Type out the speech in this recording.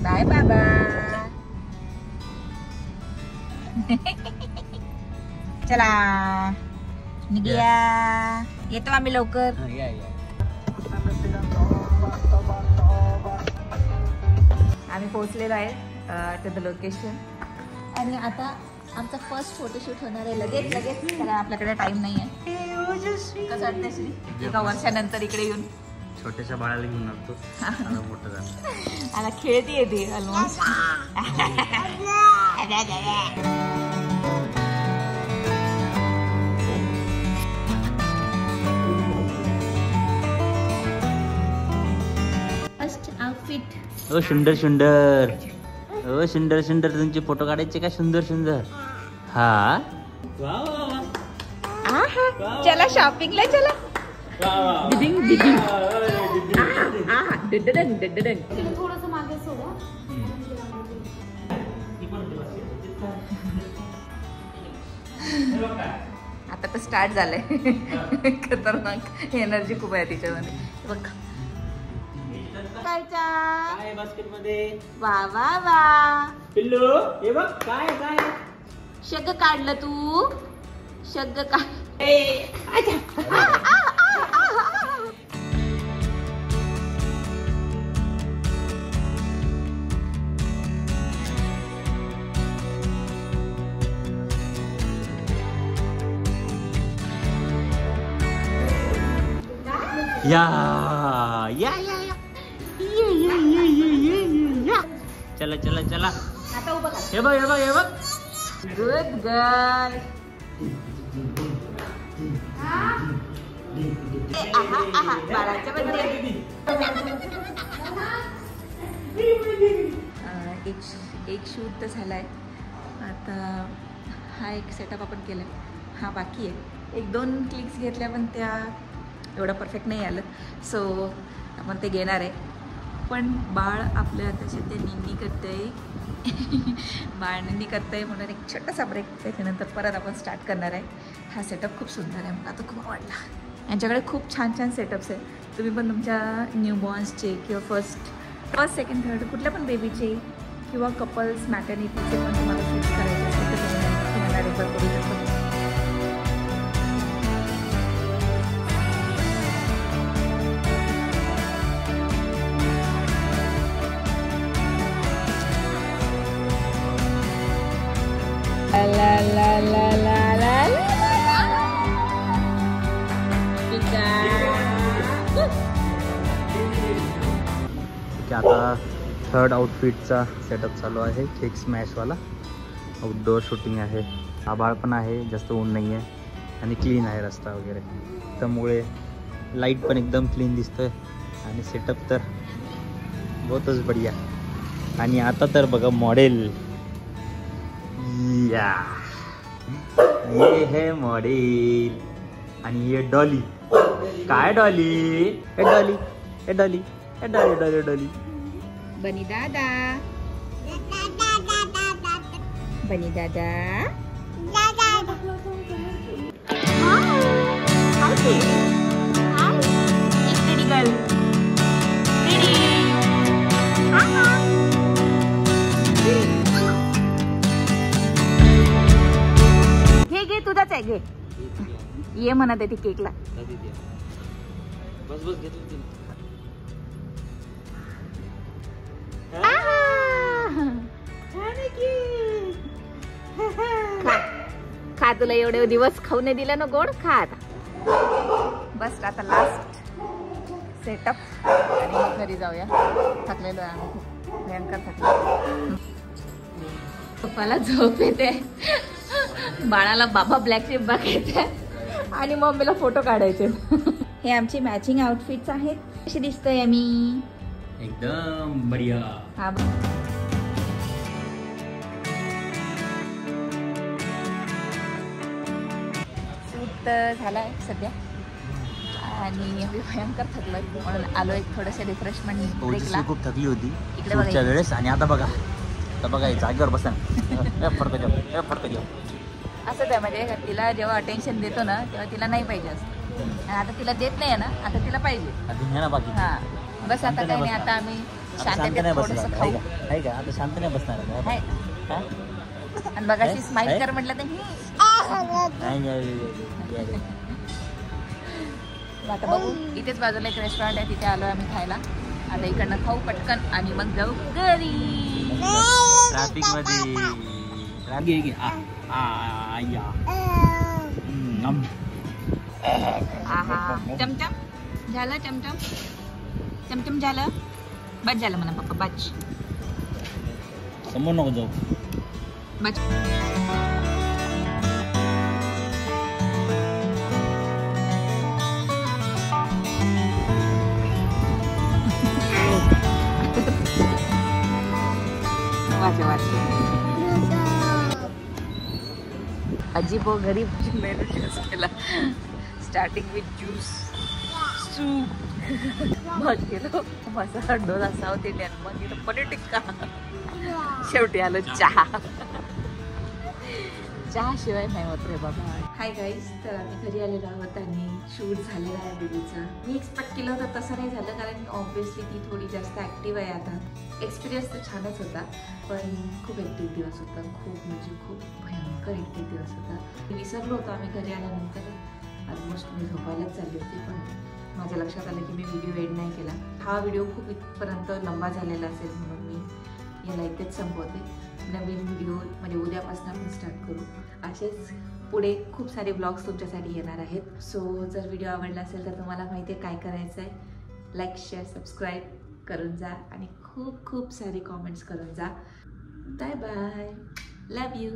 Bye बाबा. चला निघूया. येतो आम्ही लवकर. आम्ही पोहोचलेलो आहे टू द लोकेशन. आणि आता आमचा फर्स्ट फोटोशूट होणार आहे लगेच लगेच. कारण आपल्याकडे टाइम नाही आहे. कसं वाटतं श्री एका वर्षानंतर इकडे येऊन? छोट्याशा बाळाला घेऊन आणतो. मोठं झालं आता खेळती येते ऑलमोस्ट. ओ सुंदर सुंदर. ओ सुंदर सुंदर. तुमचे फोटो काढायचे का? सुंदर सुंदर. हा चला शॉपिंगला चला. डिडिंग डिडिंग. डिडडंग डिडडंग. थोडंसं मागे सोडा. आता तर स्टार्ट झालंय. खतरनाक एनर्जी खूप आहे तिच्यामध्ये. बघ काय बास्केट मध्ये. वा वा वा. पिल्लू हे बघ काय काय. शग काढलं तू. शग काढ. या या या या. चला चला चला. आता उभं कर. हे बघ हे बघ हे बघ. Good girl. बाळाच्या बद्दल एक शूट तर झालाय. आता हा एक सेटअप आपण केलाय. हा बाकी आहे. एक दोन क्लिक्स घेतल्या पण त्या एवढं परफेक्ट नाही आलं. सो आपण ते घेणार आहे. पण बाळ आपल्या आता ते निन्नी करतंय. बाळ निन्नी करतंय म्हणून एक छोटासा ब्रेक. त्याच्यानंतर परत आपण स्टार्ट करणार आहे. हा सेटअप खूप सुंदर आहे. मला तो खूप आवडला. यांच्याकडे खूप छान छान सेटअप्स आहेत. तुम्ही पण तुमच्या न्यूबॉर्न्सचे किंवा फर्स्ट सेकंड थर्ड कुठल्या पण बेबीचे किंवा कपल्स मॅटर्निटीचे पण तुम्हाला शूट करायचे असेल तर तुम्ही मला रेफर करू शकता. ला ला ला ला ला ला. आता थर्ड आउटफिटचा सेटअप चालू आहे. केक स्मॅशवाला आउटडोअर शूटिंग आहे. आभाळ पण आहे. जास्त ऊन नाही आहे आणि क्लीन आहे रस्ता वगैरे. त्यामुळे लाईट पण एकदम क्लीन दिसतोय आणि सेटअप तर बहुतच बढिया. आणि आता तर बघा मॉडेल. या ये है मॉडेल. आणि ये डॉली. काय डॉली. हे डॉली हे डॉली हे डॉली डॉली डॉली. बनी दादा. बनी दादा. घे तुझाच आहे. घे ये म्हणत आहे ती केकला. बस बस घेतलं. खा. तुला एवढे दिवस खाऊ नाही दिलं ना गोड. खा आता. बस आता लास्ट सेटअप आणि घरी जाऊया. थकलेलो आहे आम्ही खूप. भयंकर थकलो. पप्पाला झोप येते. बाळाला बाबा ब्लॅक शेप बघायचे आणि मम्मीला फोटो काढायचे. हे आमचे मॅचिंग आउटफिट्स आहेत. कशी दिसतोय आम्ही? एकदम बढिया. हा शूट झालाय सध्या आणि भयंकर थकलोय म्हणून आलो एक थोडंसं रिफ्रेशमेंट ब्रेकला. खूप थकली होती इकडे शूटच्या वेळेस. आणि आता बघा जागेवर बसा. असंच आहे म्हणजे तिला जेव्हा अटेन्शन देतो ना तेव्हा तिला नाही पाहिजे असतं. आणि आता तिला देत नाही ना. आता तिला पाहिजे. बाकी हां बस आता काही नाही. आता आम्ही शांततेत थोडंसं खाऊ. आहे का आता शांत नाही बसणार हाय. आणि मग अशी स्माइल कर म्हटलं तर आता बघू. इथेच बाजूला एक रेस्टॉरंट आहे, तिथे आलो आम्ही खायला. आता इकडनं खाऊ पटकन आणि मग जाऊ घरी. ट्रॅफिक मध्ये चमचम झालं. चमचम झालं. बस झालं म्हणा पप्पा. बस समोर नको जाऊ. बस. अजीब व गरीब मेनू चूज केला. स्टार्टिंग विथ ज्यूस, सूप, मग गेलो मसाला डोसा साऊथ इंडियन, मग गेलो पनीर टिक्का, शेवटी आलो चहा. चहा शिवाय नाही होत रे बाबा. हाय गाईज, तर आम्ही घरी आलेलो आहोत आणि शूट झालेला आहे बेबीचा. मी एक्सपेक्ट केलं होतं तसं नाही झालं, कारण ऑब्व्हियसली ती थोडी जास्त ॲक्टिव्ह आहे आता. एक्सपिरियन्स तर छानच होता, पण खूप ॲक्टिव्ह दिवस होता. खूप म्हणजे खूप भयंकर ॲक्टिव्ह दिवस होता. विसरलो होतो आम्ही घरी आल्यानंतर. ऑलमोस्ट मी झोपायलाच चालली होती, पण माझ्या लक्षात आलं की मी व्हिडिओ एड नाही केला. हा व्हिडिओ खूप इथपर्यंत लंबा झालेला असेल, म्हणून मी याला इथेच संपवते. नवीन व्हिडिओ म्हणजे उद्यापासून आपण स्टार्ट करू. असेच पुढे खूप सारे ब्लॉग्स तुमच्यासाठी येणार आहेत. सो जर व्हिडिओ आवडला असेल तर तुम्हाला माहिती आहे काय करायचं आहे. लाईक, शेअर, सबस्क्राईब करून जा आणि खूप खूप सारे कॉमेंट्स करून जा. Bye bye. Love you.